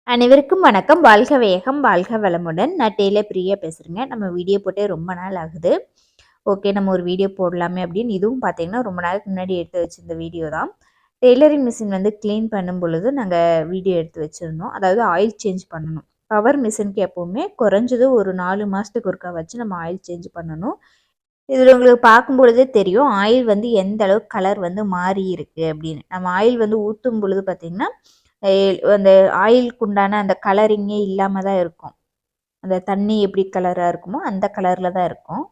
அனைவருக்கும் வணக்கம். வாழ்க வேகம், வாழ்க வளமுடன். நான் டெய்லர் பிரியா பேசுகிறேங்க. நம்ம வீடியோ போட்டே ரொம்ப நாள் ஆகுது. ஓகே, நம்ம ஒரு வீடியோ போடலாமே அப்படின்னு. இதுவும் பார்த்தீங்கன்னா ரொம்ப நாளுக்கு முன்னாடி எடுத்து வச்சிருந்த வீடியோ தான். டெய்லரிங் மிஷின் வந்து க்ளீன் பண்ணும் பொழுது நாங்கள் வீடியோ எடுத்து வச்சுருந்தோம். அதாவது ஆயில் சேஞ்ச் பண்ணணும். பவர் மிஷினுக்கு எப்போவுமே குறைஞ்சது ஒரு 4 மாதத்துக்கு ஒருக்கா வச்சு நம்ம ஆயில் சேஞ்ச் பண்ணணும். இதில் உங்களுக்கு பார்க்கும் பொழுதே தெரியும் ஆயில் வந்து எந்த அளவுக்கு கலர் வந்து மாறி இருக்குது அப்படின்னு. நம்ம ஆயில் வந்து ஊற்றும் பொழுது பார்த்திங்கன்னா அந்த ஆயிலுக்கு உண்டான அந்த கலரிங்கே இல்லாம தான் இருக்கும். அந்த தண்ணி எப்படி கலரா இருக்குமோ, அந்த கலர்ல தான் இருக்கும்.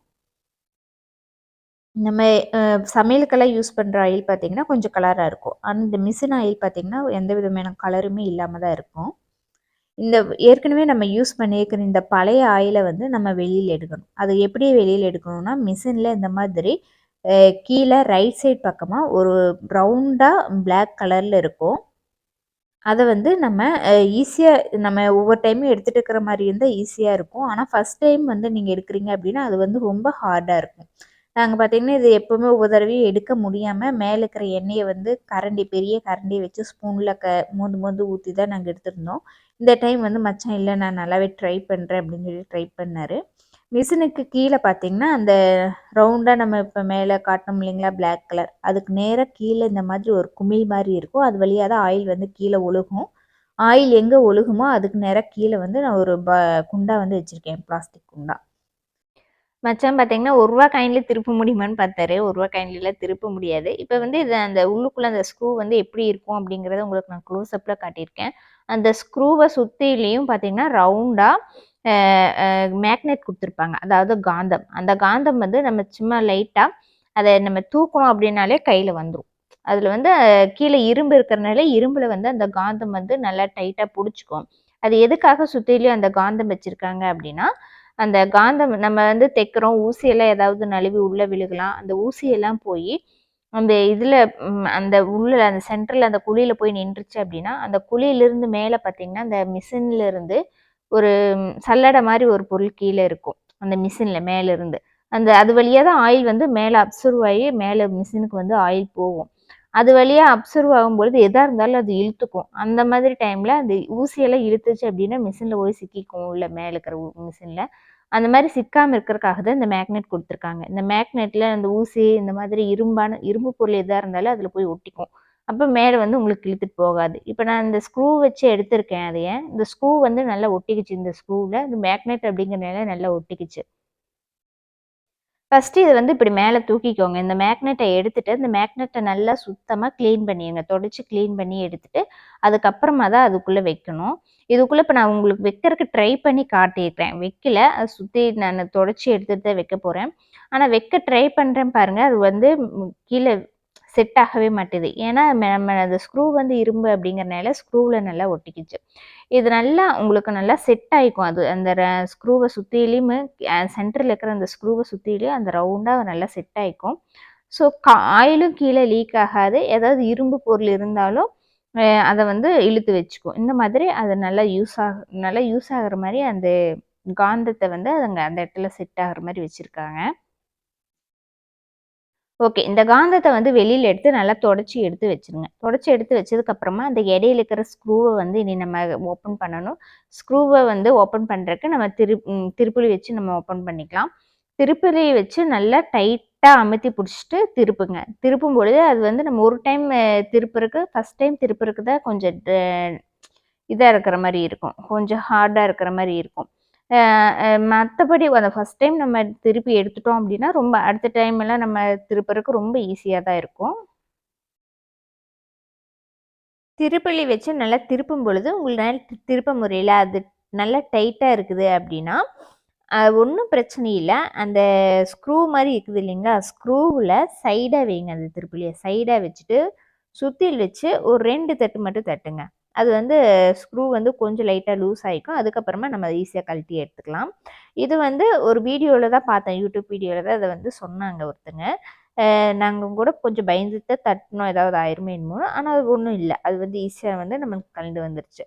நம்ம சமையலுக்கெல்லாம் யூஸ் பண்ற ஆயில் பார்த்தீங்கன்னா, கொஞ்சம் கலரா இருக்கும். அந்த மிஷின் ஆயில் பார்த்தீங்கன்னா, எந்த விதமான கலருமே இல்லாம தான் இருக்கும். இந்த ஏற்கனவே நம்ம யூஸ் பண்ணியிருக்கிற இந்த பழைய ஆயில வந்து நம்ம வெளியில எடுக்கணும். அது எப்படி வெளியில எடுக்கணும்னா, மிஷின்ல இந்த மாதிரி கீழ ரைட் சைட் பக்கமா ஒரு ரவுண்டா பிளாக் கலர்ல இருக்கும். அத வந்து நம்ம ஈஸியா நம்ம ஒவ்வொரு டைமும் எடுத்துட்டு இருக்கிற மாரி இருந்தா ஈஸியா இருக்கும். ஆனா, ஃபர்ஸ்ட் டைம் வந்து நீங்க எடுக்கிறீங்க அப்டின்னா, அது வந்து ரொம்ப ஹார்டா இருக்கும். நாங்க பார்த்தீங்கன்னா, இது எப்பவுமே ஒவ்வொரு தடவையும் எடுக்க முடியாம, மேல இருக்கிற எண்ணெய வந்து பெரிய கரண்டிய வச்சு ஸ்பூன்ல மோந்து மோந்து ஊத்தி தான் நாங்க எடுத்திருந்தோம். இந்த டைம் வந்து மச்சான் இல்ல நான் நல்லாவே ட்ரை பண்றேன் அப்டின்னு சொல்லி ட்ரை பண்ணாரு. மிஷினுக்கு கீழ பார்த்தீங்கன்னா, அந்த ரவுண்டா நம்ம இப்ப மேல காட்டுனோம் இல்லைங்களா? Black colour. அதுக்கு நேரா கீழ இந்த மாதிரி ஒரு குமிழ் மாரி இருக்கும். அது வழியா தான் ஆயில் வந்து கீழ ஒழுகும். ஆயில் எங்க ஒழுகுமோ, அதுக்கு நேரா கீழ வந்து நான் ஒரு குண்டா வந்து வச்சிருக்கேன். பிளாஸ்டிக் குண்டா. மச்சான் பார்த்தீங்கன்னா, ரூ. 1 காயின்ல திருப்ப முடியுமான்னு பார்த்தாரு. ரூ. 1 காயின்லலாம் திருப்ப முடியாது. இப்ப வந்து இது அந்த உள்ளுக்குள்ள அந்த ஸ்க்ரூ வந்து எப்படி இருக்கும் அப்படிங்கிறத உங்களுக்கு நான் க்ளோஸ் அப்ல காட்டியிருக்கேன். அந்த ஸ்க்ரூவ சுத்திலயும் பார்த்தீங்கன்னா, ரவுண்டா அ அ மேக்னெட் குடுத்துருப்பாங்க. அதாவது காந்தம். அந்த காந்தம் வந்து நம்ம சும்மா லைட்டா அத நம்ம தூக்குனோம் அப்படின்னாலே கையில வந்துரும். அதுல வந்து கீழ இரும்பு இருக்கிறனால, இரும்புல வந்து அந்த காந்தம் வந்து நல்லா டைட்டா புடிச்சுக்கும். அது எதுக்காக சுத்திலும் அந்த காந்தம் வச்சிருக்காங்க அப்படின்னா, அந்த காந்தம் நம்ம வந்து தைக்கிறோம், ஊசியெல்லாம் ஏதாவது நழுவி உள்ள விழுகலாம். அந்த ஊசியெல்லாம் போயி, அந்த இதுல அந்த உள்ள அந்த சென்டர்ல அந்த குழியில போய் நின்றுச்சு அப்படின்னா, அந்த குழியிலிருந்து மேல பார்த்தீங்கன்னா, அந்த மிஷின்ல இருந்து ஒரு சல்லடை மாரி ஒரு பொருள் கீழ இருக்கும். அந்த மிஷின்ல மேல இருந்து. அது வழியா தான் ஆயில் வந்து மேல அப்சர்வ் ஆயி மேல மிஷினுக்கு வந்து ஆயில் போகும். அது வழியா அப்சர்வ் ஆகும்பொழுது எதா இருந்தாலும் அது இழுத்துக்கும். அந்த மாதிரி டைம்ல அந்த ஊசியெல்லாம் இழுத்துச்சு அப்டின்னா, மிஷின்ல போய் சிக்கிக்கும் உள்ள மேல இருக்கிற மிஷின்ல. அந்த மாரி சிக்காம இருக்கறக்காக தான் இந்த மேக்னெட் குடுத்துருக்காங்க. இந்த மேக்னெட்ல அந்த ஊசி இந்த மாதிரி இரும்பு பொருள் எதா இருந்தாலும் அதுல போய் ஒட்டிக்கும். அப்ப மேல வந்து உங்களுக்கு இழுத்துட்டு போகாது. இப்ப நான் இந்த ஸ்க்ரூ வச்சு எடுத்திருக்கேன் அதைய. இந்த ஸ்க்ரூ வந்து நல்லா ஒட்டிக்கிச்சு இந்த ஸ்க்ரூல. இந்த மேக்னெட் அப்டிங்கிறனால நல்லா ஒட்டிக்கிச்சு. ஃபர்ஸ்ட்டு இத வந்து இப்டி மேல தூக்கிக்கோங்க. இந்த மேக்னெட்ட எடுத்துட்டு, இந்த மேக்னெட்ட நல்லா சுத்தமா கிளீன் பண்ணிருங்க. தொடச்சு கிளீன் பண்ணி எடுத்துட்டு, அதுக்கப்புறமா தான் அதுக்குள்ள வைக்கணும். இதுக்குள்ள இப்ப நான் உங்களுக்கு வைக்கிறக்கு ட்ரை பண்ணி காட்டியிருக்கேன். வைக்கல. அத சுத்தி நானு தொடச்சு எடுத்துட்டு தான் வைக்க போறேன். ஆனா வைக்க ட்ரை பண்றேன் பாருங்க, அது வந்து கீழ செட் ஆகவே மாட்டுது. ஏன்னா, நம்ம அந்த ஸ்க்ரூ வந்து இரும்பு அப்டிங்கிறனால ஸ்க்ரூல நல்லா ஒட்டிக்கிச்சு. இது நல்லா உங்களுக்கு நல்லா செட் ஆயிக்கும் அது. அந்த ஸ்க்ரூவ சுத்தியிலயுமே சென்டர்ல இருக்கிற அந்த ஸ்க்ரூவ சுத்தியிலயும் அந்த ரவுண்டா நல்லா செட் ஆயிக்கும். ஸோ ஆயிலும் கீழ லீக் ஆகாது. ஏதாவது இரும்பு பொருள் இருந்தாலும் அத வந்து இழுத்து வச்சுக்கும். இந்த மாதிரி அது நல்லா யூஸ் ஆகுற மாரி அந்த காந்தத்த வந்து அங்க அந்த இடத்துல செட் ஆகுற மாரி வச்சிருக்காங்க. ஓகே. இந்த காந்தத்த வந்து வெளியில எடுத்து நல்லா தொடச்சு எடுத்து வச்சுருங்க. தொடச்சு எடுத்து வச்சதுக்கப்புறமா, அந்த இடையில இருக்கிற ஸ்க்ரூவ வந்து இனி நம்ம ஓப்பன் பண்ணணும். ஸ்க்ரூவ வந்து ஓப்பன் பண்றதுக்கு நம்ம திருப்புளி வச்சு நம்ம ஓப்பன் பண்ணிக்கலாம். திருப்புளி வச்சு நல்லா டைட்டா அமுத்தி புடிச்சுட்டு திருப்புங்க. திருப்பும் பொழுது அது வந்து நம்ம ஒரு டைம் திருப்புறக்கு ஃபர்ஸ்ட் டைம் திருப்புறக்கு தான் கொஞ்சம் இதா இருக்கிற மாரி இருக்கும். கொஞ்சம் ஹார்டா இருக்கிற மாரி இருக்கும். அ அ மத்தபடி அந்த ஃபர்ஸ்ட் டைம் நம்ம திருப்பி எடுத்துட்டோம் அப்டின்னா, ரொம்ப அடுத்த டைம் எல்லாம் நம்ம திருப்புறக்கு ரொம்ப ஈஸியா தான் இருக்கும். திருப்பள்ளி வச்சு நல்லா திருப்பும் பொழுது, உங்களால திருப்ப முடியல, அது நல்லா டைட்டா இருக்குது அப்டின்னா, ஒண்ணும் பிரச்சனை இல்ல. அந்த ஸ்க்ரூ மாரி இருக்குது இல்லைங்களா? ஸ்க்ரூவுல சைடா வைங்க அந்த திருப்புளிய. சைடா வச்சுட்டு, சுத்தியல் வச்சு ஒரு 2 தட்டு மட்டும் தட்டுங்க. அது வந்து ஸ்க்ரூ வந்து கொஞ்சம் லைட்டா லூஸ் ஆயிக்கும். அதுக்கப்புறமா நம்ம ஈஸியா கழட்டி எடுத்துக்கலாம். இது வந்து ஒரு வீடியோல தான் பார்த்தேன். யூடியூப் வீடியோல தான் அத வந்து சொன்னாங்க ஒருத்தங்க. நாங்க கூட கொஞ்சம் பயந்துட்டு தான் தட்டுனோம். ஏதாவது ஆயிருமோ என்னமோன்னு. ஆனா அது ஒண்ணும் இல்ல. அது வந்து ஈஸியா வந்து நமக்கு கழண்டு வந்துருச்சு.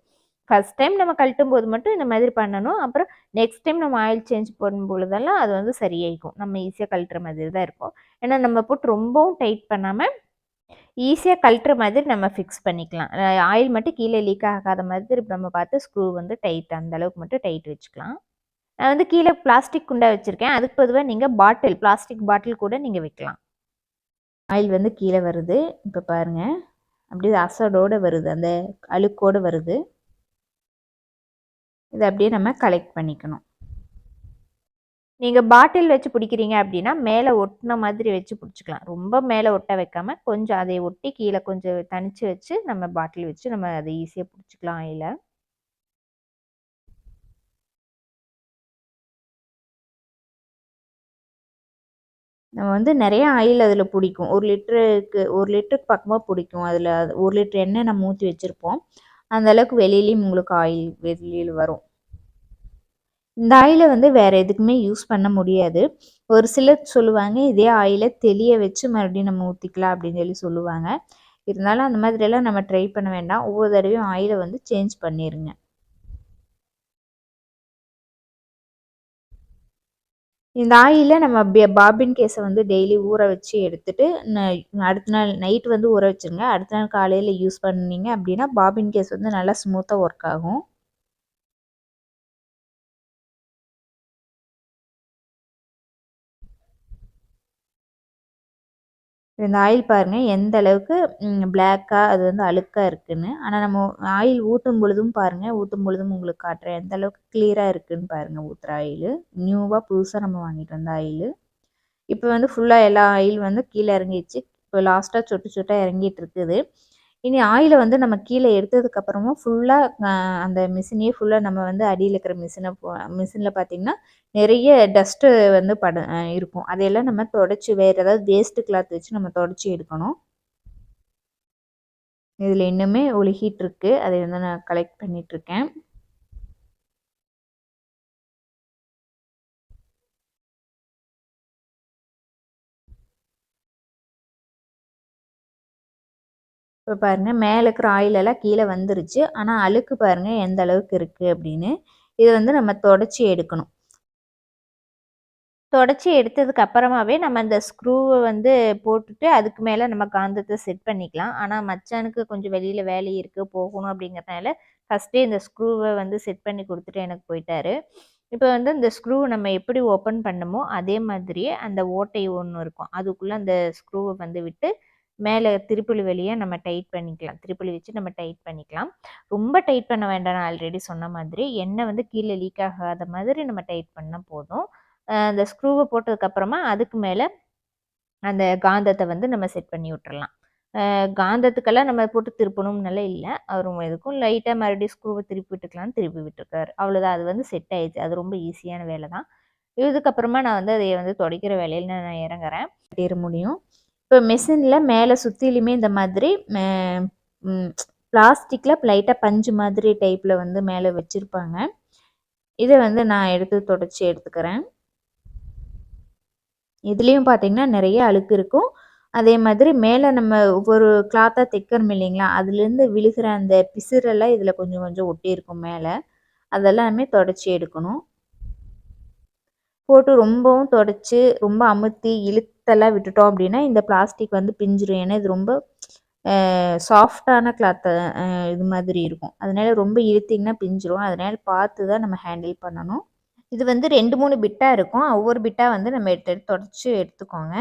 ஃபர்ஸ்ட் டைம் நம்ம கழட்டும்போது மட்டும் இந்த மாதிரி பண்ணணும். அப்புறம் நெக்ஸ்ட் டைம் நம்ம ஆயில் சேஞ்ச் பண்ணும்பொழுதெல்லாம் அது வந்து சரியாயிக்கும். நம்ம ஈஸியா கழட்டுற மாதிரி தான் இருக்கும். ஏன்னா நம்ம போட்டு ரொம்பவும் டைட் பண்ணாம, ஈஸியாக கழட்டுற மாதிரி நம்ம ஃபிக்ஸ் பண்ணிக்கலாம். ஆயில் மட்டும் கீழே லீக் ஆகாத மாதிரி நம்ம பார்த்து ஸ்க்ரூ வந்து டைட் அந்த அளவுக்கு மட்டும் டைட் வச்சுக்கலாம். நான் வந்து கீழே பிளாஸ்டிக் குண்டா வச்சுருக்கேன். அதுக்கு பொதுவாக நீங்கள் பிளாஸ்டிக் பாட்டில் கூட நீங்கள் வைக்கலாம். ஆயில் வந்து கீழே வருது. இப்போ பாருங்கள், அப்படியே அசடோடு வருது, அந்த அழுக்கோடு வருது. இதை அப்படியே நம்ம கலெக்ட் பண்ணிக்கணும். நீங்கள் பாட்டில் வச்சு பிடிக்கிறீங்க அப்படின்னா மேலே ஒட்டின மாதிரி வச்சு பிடிச்சிக்கலாம். ரொம்ப மேலே ஒட்ட வைக்காமல் கொஞ்சம் அதை ஒட்டி கீழே கொஞ்சம் தனிச்சு வச்சு நம்ம பாட்டில் வச்சு நம்ம அதை ஈஸியாக பிடிச்சிக்கலாம் ஆயில. நம்ம வந்து நிறைய ஆயில் அதில் பிடிக்கும். 1 லிட்டருக்கு பக்கமாக பிடிக்கும். அதில் 1 லிட்டர் எண்ணெய் நம்ம ஊற்றி வச்சுருப்போம். அந்த அளவுக்கு வெளியிலையும் உங்களுக்கு ஆயில் வெளியில் வரும். இந்த ஆயிலை வந்து வேறு எதுக்குமே யூஸ் பண்ண முடியாது. ஒரு சிலர் சொல்லுவாங்க, இதே ஆயிலை தெளிய வச்சு மறுபடியும் நம்ம ஊற்றிக்கலாம் அப்படின்னு சொல்லி சொல்லுவாங்க. இருந்தாலும் அந்த மாதிரியெல்லாம் நம்ம ட்ரை பண்ண வேண்டாம். ஒவ்வொரு தடவையும் ஆயிலை வந்து சேஞ்ச் பண்ணிடுங்க. இந்த ஆயிலை நம்ம பாபின் கேஸை வந்து டெய்லி ஊற வச்சு எடுத்துட்டு அடுத்த நாள் நைட் வந்து ஊற வச்சுருங்க. அடுத்த நாள் காலையில் யூஸ் பண்ணீங்க அப்படின்னா பாபின் கேஸ் வந்து நல்லா ஸ்மூத்தாக ஒர்க் ஆகும். இந்த ஆயில் பாருங்கள் எந்த அளவுக்கு பிளாக்காக அது வந்து அழுக்காக இருக்குன்னு. ஆனால் நம்ம ஆயில் ஊற்றும் பொழுதும் பாருங்கள், ஊற்றும் பொழுதும் உங்களுக்கு காட்டுறேன் எந்த அளவுக்கு கிளியராக இருக்குதுன்னு பாருங்கள். ஊற்றுற ஆயில் நியூவாக புதுசாக நம்ம வாங்கிட்டு வந்த ஆயில். இப்போ வந்து ஃபுல்லாக எல்லா ஆயில் வந்து கீழே இறங்கிடுச்சு. இப்போ லாஸ்ட்டாக சொட்டு சொட்டாக இறங்கிட்டு இருக்குது. இனி ஆயிலை வந்து நம்ம கீழே எடுத்ததுக்கப்புறமா ஃபுல்லாக அந்த மிஷினையே ஃபுல்லாக நம்ம வந்து அடியில் இருக்கிற மிஷினில் பார்த்திங்கன்னா நிறைய டஸ்ட்டு வந்து இருக்கும். அதையெல்லாம் நம்ம தொடச்சி வேறு ஏதாவது வேஸ்ட்டு கிளாத் வச்சு நம்ம தொடச்சி எடுக்கணும். இதில் இன்னுமே ஒழுகிட்டு இருக்கு. அதை வந்து நான் கலெக்ட் பண்ணிகிட்ருக்கேன். இப்போ பாருங்கள் மேலே இருக்கிற ஆயிலெல்லாம் கீழே வந்துருச்சு. ஆனால் அழுக்கு பாருங்கள் எந்த அளவுக்கு இருக்குது அப்படின்னு. இதை வந்து நம்ம தொடச்சி எடுக்கணும். தொடச்சி எடுத்ததுக்கு அப்புறமாவே நம்ம அந்த ஸ்க்ரூவை வந்து போட்டுட்டு அதுக்கு மேலே நம்ம காந்தத்தை செட் பண்ணிக்கலாம். ஆனால் மச்சானுக்கு கொஞ்சம் வெளியில் வேலை இருக்குது போகணும் அப்படிங்கிறதுனால ஃபஸ்ட்டே இந்த ஸ்க்ரூவை வந்து செட் பண்ணி கொடுத்துட்டு எனக்கு போயிட்டாரு. இப்போ வந்து இந்த ஸ்க்ரூ நம்ம எப்படி ஓப்பன் பண்ணமோ அதே மாதிரியே அந்த ஓட்டை ஒன்று இருக்கும். அதுக்குள்ளே அந்த ஸ்க்ரூவை வந்து விட்டு மேலே திருப்புளி வழியை நம்ம டைட் பண்ணிக்கலாம். திருப்புளி வச்சு நம்ம டைட் பண்ணிக்கலாம். ரொம்ப டைட் பண்ண வேண்டாம். நான் ஆல்ரெடி சொன்ன மாதிரி எண்ணெய் வந்து கீழே லீக் ஆகாத மாதிரி நம்ம டைட் பண்ணால் போதும். அந்த ஸ்க்ரூவை போட்டதுக்கப்புறமா அதுக்கு மேலே அந்த காந்தத்தை வந்து நம்ம செட் பண்ணி விட்டுறலாம். காந்தத்துக்கெல்லாம் நம்ம போட்டு திருப்பணும்னால இல்லை. அவர் எதுக்கும் லைட்டாக மறுபடியும் ஸ்க்ரூவை திருப்பி விட்டுக்கலான்னு திருப்பி விட்டுருக்காரு. அவ்வளோதான், அது வந்து செட் ஆயிடுச்சு. அது ரொம்ப ஈஸியான வேலை தான். இதுக்கப்புறமா நான் வந்து அதை வந்து துடைக்கிற வேலையில் நான் இறங்குறேன். ஏற முடியும். இப்போ மெஷினில் மேலே சுற்றிலுமே இந்த மாதிரி பிளாஸ்டிக்கில் லைட்டாக பஞ்சு மாதிரி டைப்பில் வந்து மேலே வச்சுருப்பாங்க. இதை வந்து நான் எடுத்து தொடச்சி எடுத்துக்கிறேன். இதுலேயும் பார்த்திங்கன்னா நிறைய அழுக்கு இருக்கும். அதே மாதிரி மேலே நம்ம ஒவ்வொரு கிளாத்தாக தைக்கிறோம் இல்லைங்களா, அதுலேருந்து விழுகிற அந்த பிசுறெல்லாம் இதில் கொஞ்சம் கொஞ்சம் ஒட்டியிருக்கும் மேலே. அதெல்லாமே தொடச்சி எடுக்கணும். போட்டு ரொம்பவும் தொடச்சி ரொம்ப அமுத்தி இழுத்தெல்லாம் விட்டுட்டோம் அப்படின்னா இந்த பிளாஸ்டிக் வந்து பிஞ்சிரும். ஏன்னா இது ரொம்ப சாஃப்டான கிளாத்து இது மாதிரி இருக்கும். அதனால ரொம்ப இழுத்திங்கன்னா பிஞ்சிரும். அதனால் பார்த்து தான் நம்ம ஹேண்டில் பண்ணணும். இது வந்து 2, 3 பிட்டா இருக்கும். ஒவ்வொரு பிட்டா வந்து நம்ம எடுத்து தொடச்சி எடுத்துக்கோங்க.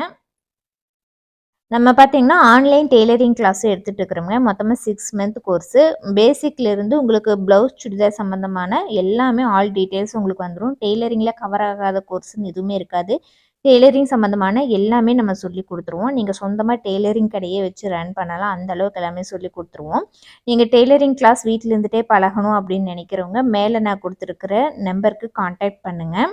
நம்ம பார்த்தீங்கன்னா ஆன்லைன் டெய்லரிங் கிளாஸ் எடுத்துகிட்டு இருக்கிறோங்க. மொத்தமாக 6 மந்த் கோர்ஸு. பேசிக்லேருந்து உங்களுக்கு ப்ளவுஸ் சுடிதார் சம்மந்தமான எல்லாமே ஆல் டீட்டெயில்ஸ் உங்களுக்கு வந்துடும். டெய்லரிங்கில் கவர் ஆகாத கோர்ஸுன்னு எதுவுமே இருக்காது. டெய்லரிங் சம்மந்தமான எல்லாமே நம்ம சொல்லி கொடுத்துருவோம். நீங்கள் சொந்தமாக டெய்லரிங் கடையே வச்சு ரன் பண்ணலாம். அந்த அளவுக்கு எல்லாமே சொல்லி கொடுத்துருவோம். நீங்கள் டெய்லரிங் கிளாஸ் வீட்டில் இருந்துகிட்டே பழகணும் அப்படின்னு நினைக்கிறவங்க மேலே நான் கொடுத்துருக்கிற நம்பருக்கு கான்டாக்ட் பண்ணுங்கள்.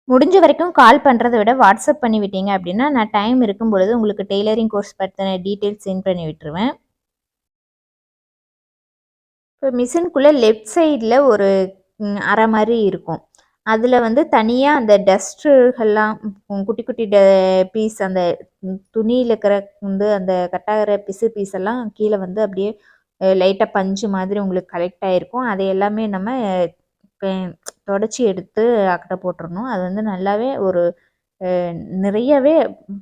முடிஞ்ச வரைக்கும் கால் பண்ணுறதை விட வாட்ஸ்அப் பண்ணி விட்டீங்க அப்படின்னா நான் டைம் இருக்கும் பொழுது உங்களுக்கு டெய்லரிங் கோர்ஸ் பற்றின டீட்டெயில்ஸ் சென்ட் பண்ணி விட்டுருவேன். இப்போ மிஷினுக்குள்ளே லெஃப்ட் சைடில் ஒரு அரை மாதிரி இருக்கும். அதில் வந்து தனியாக அந்த டஸ்ட்டுகள்லாம் குட்டி குட்டி பீஸ் அந்த துணியில் இருக்கிற வந்து அந்த கட்டாகிற பீஸெல்லாம் கீழே வந்து அப்படியே லைட்டாக பஞ்சு மாதிரி உங்களுக்கு கலெக்ட் ஆகிருக்கும். அதை எல்லாமே நம்ம தொடச்சி எடுத்து அக்கட்டை போட்டுறணும். அது வந்து நல்லாவே ஒரு நிறையவே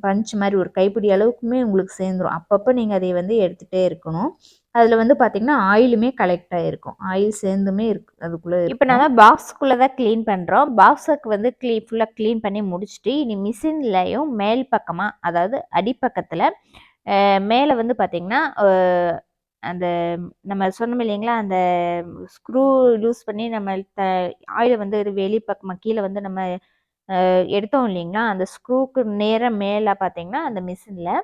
பஞ்ச் மாதிரி ஒரு கைப்பிடி அளவுக்குமே உங்களுக்கு சேர்ந்துரும். அப்பப்போ நீங்கள் அதை வந்து எடுத்துகிட்டே இருக்கணும். அதில் வந்து பார்த்திங்கன்னா ஆயிலுமே கலெக்ட் ஆகிருக்கும். ஆயில் சேர்ந்துமே இருக்கு அதுக்குள்ளே. இப்போ நம்ம பாக்ஸுக்குள்ளே தான் க்ளீன் பண்ணுறோம். பாக்ஸுக்கு வந்து ஃபுல்லாக க்ளீன் பண்ணி முடிச்சுட்டு இனி மிஷின்லையும் மேல் பக்கமாக, அதாவது அடிப்பக்கத்தில் மேலே வந்து பார்த்திங்கன்னா அந்த நம்ம சொன்னோம் இல்லைங்களா, அந்த ஸ்க்ரூ யூஸ் பண்ணி நம்ம ஆயிலை வந்து வெளி பக்கமாக கீழே வந்து நம்ம எடுத்தோம் இல்லைங்களா, அந்த ஸ்க்ரூக்கு நேராக மேலே பார்த்தீங்கன்னா அந்த மிஷினில்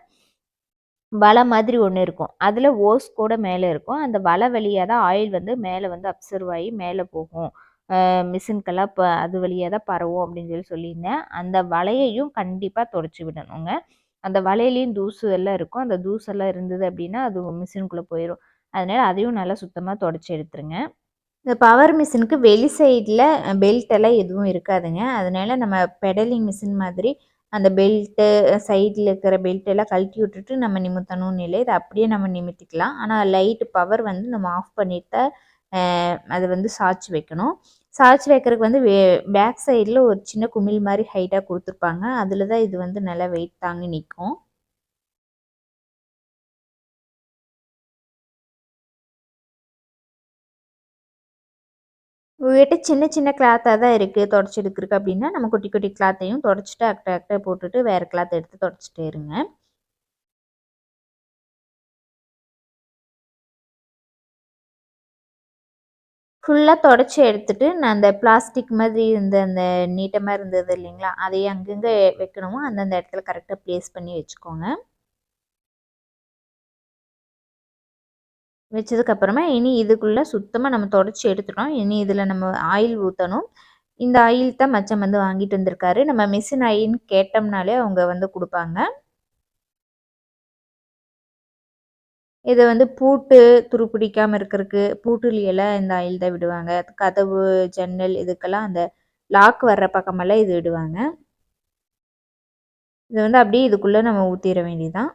வலை மாதிரி ஒன்று இருக்கும். அதில் ஓஸ் கூட மேலே இருக்கும். அந்த வலை வழியாக தான் ஆயில் வந்து மேலே வந்து அப்சர்வ் ஆகி மேலே போகும். மிஷின்கெல்லாம் இப்போ அது வழியாக தான் பரவும் அப்படின்னு சொல்லியிருந்தேன். அந்த வலையையும் கண்டிப்பாக தொடச்சி விடணுங்க. அந்த வலையிலையும் தூசு எல்லாம் இருக்கும். அந்த தூசெல்லாம் இருந்தது அப்படின்னா அது மிஷினுக்குள்ளே போயிடும். அதனால் அதையும் நல்லா சுத்தமாக தொடச்சி எடுத்துருங்க. இந்த பவர் மிஷினுக்கு வெளி சைடில் பெல்ட் எல்லாம் எதுவும் இருக்காதுங்க. அதனால நம்ம பெடலிங் மிஷின் மாதிரி அந்த பெல்ட்டு சைடில் இருக்கிற பெல்ட் எல்லாம் கழட்டி விட்டுட்டு நம்ம நிமித்தணும்னு இல்லை. இதை அப்படியே நம்ம நிமித்திக்கலாம். ஆனால் லைட்டு பவர் வந்து நம்ம ஆஃப் பண்ணிட்டு அதை வந்து சாய்ச்சி வைக்கணும். சாய்ச்சி வைக்கிறதுக்கு வந்து பேக் சைடில் ஒரு சின்ன குமிழ் மாதிரி ஹைட்டாக கொடுத்துருப்பாங்க. அதில் தான் இது வந்து நல்லா வெயிட் தாங்கி நிற்கும். உங்கள்கிட்ட சின்ன சின்ன கிளாத்தாக தான் இருக்குது தொடச்சி எடுக்கிறதுக்கு அப்படின்னா, நம்ம குட்டி குட்டி கிளாத்தையும் தொடச்சிட்டு அட்டை போட்டுட்டு வேறு கிளாத் எடுத்து தொடச்சிட்டே இருங்க. ஃபுல்லாக தொடச்சி எடுத்துட்டு, நான் அந்த பிளாஸ்டிக் மாதிரி இருந்த அந்த நீட்டமாக இருந்தது இல்லைங்களா, அதையே அங்கங்கே வைக்கணுமோ அந்தந்த இடத்துல கரெக்டாக ப்ளேஸ் பண்ணி வச்சுக்கோங்க. வச்சதுக்கப்புறமா இனி இதுக்குள்ளே சுத்தமாக நம்ம தொடச்சி எடுத்துட்டோம். இனி இதில் நம்ம ஆயில் ஊற்றணும். இந்த ஆயில் தான் மச்சான் வந்து வாங்கிட்டு வந்திருக்காரு. நம்ம மிஷின் ஆயில்னு கேட்டோம்னாலே அவங்க வந்து கொடுப்பாங்க. இதை வந்து பூட்டு துருப்பிடிக்காமல் இருக்கிறதுக்கு பூட்டுலியெல்லாம் இந்த ஆயில் தான் விடுவாங்க. கதவு ஜன்னல் இதுக்கெல்லாம் அந்த லாக் வர்ற பக்கமெல்லாம் இது விடுவாங்க. இதை வந்து அப்படியே இதுக்குள்ளே நம்ம ஊற்றிட வேண்டியதுதான்.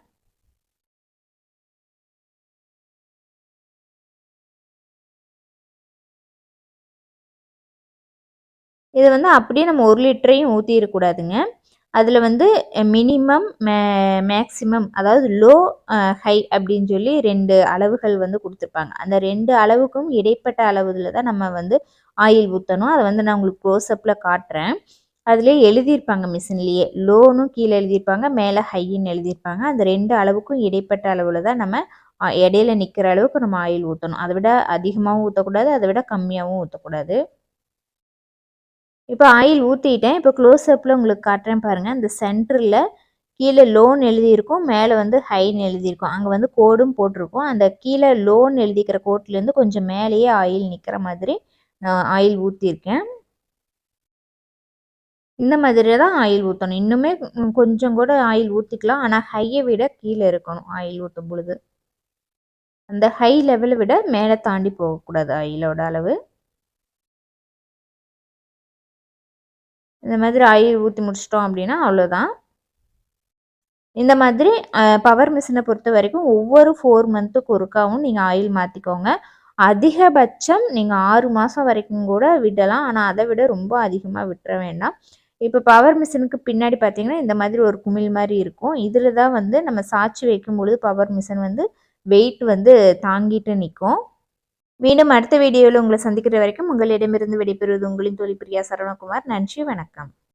இதை வந்து அப்படியே நம்ம 1 லிட்டரையும் ஊற்றிடக்கூடாதுங்க. அதில் வந்து மினிமம் மேக்ஸிமம் அதாவது லோ ஹை அப்படின்னு சொல்லி 2 அளவுகள் வந்து கொடுத்துருப்பாங்க. அந்த 2 அளவுக்கும் இடைப்பட்ட அளவுல தான் நம்ம வந்து ஆயில் ஊற்றணும். அதை வந்து நான் உங்களுக்கு க்ளோஸ்அப்பில் காட்டுறேன். அதிலே எழுதியிருப்பாங்க மிஷின்லேயே. லோனும் கீழே எழுதியிருப்பாங்க, மேலே ஹைன்னு எழுதியிருப்பாங்க. அந்த 2 அளவுக்கும் இடைப்பட்ட அளவில் தான் நம்ம இடையில நிற்கிற அளவுக்கு நம்ம ஆயில் ஊற்றணும். அதை விட அதிகமாகவும் ஊற்றக்கூடாது, அதை விட கம்மியாகவும் ஊற்றக்கூடாது. இப்போ ஆயில் ஊற்றிட்டேன். இப்போ க்ளோஸ்அப்பில் உங்களுக்கு காட்டுறேன் பாருங்கள். அந்த சென்டரில் கீழே லோன்னு எழுதியிருக்கும், மேலே வந்து ஹைன்னு எழுதியிருக்கும். அங்கே வந்து கோடும் போட்டிருக்கும். அந்த கீழே லோன் எழுதிக்கிற கோட்லேருந்து கொஞ்சம் மேலேயே ஆயில் நிற்கிற மாதிரி நான் ஆயில் ஊற்றிருக்கேன். இந்த மாதிரி தான் ஆயில் ஊற்றணும். இன்னுமே கொஞ்சம் கூட ஆயில் ஊற்றிக்கலாம். ஆனால் ஹையை விட கீழே இருக்கணும் ஆயில் ஊற்றும் பொழுது. அந்த ஹை லெவலை விட மேலே தாண்டி போகக்கூடாது ஆயிலோட அளவு. இந்த மாதிரி ஆயில் ஊற்றி முடிச்சிட்டோம் அப்படின்னா அவ்வளோதான். இந்த மாதிரி பவர் மிஷினை பொறுத்த வரைக்கும் ஒவ்வொரு 4 மந்த்துக்கு ஒருக்காவும் நீங்கள் ஆயில் மாற்றிக்கோங்க. அதிகபட்சம் நீங்கள் 6 மாதம் வரைக்கும் கூட விடலாம். ஆனால் அதை விட ரொம்ப அதிகமாக விட்டுற வேண்டாம். இப்போ பவர் மிஷினுக்கு பின்னாடி பார்த்தீங்கன்னா இந்த மாதிரி ஒரு குமிழ் மாதிரி இருக்கும். இதில் தான் வந்து நம்ம சாய்ச்சி வைக்கும் பொழுது பவர் மிஷின் வந்து வெயிட் வந்து தாங்கிட்டு நிற்கும். மீண்டும் அடுத்த வீடியோவில் உங்களை சந்திக்கிற வரைக்கும் உங்களிடமிருந்து விடைபெறுவது உங்களின் தோழி பிரியா சரவணகுமார். நன்றி, வணக்கம்.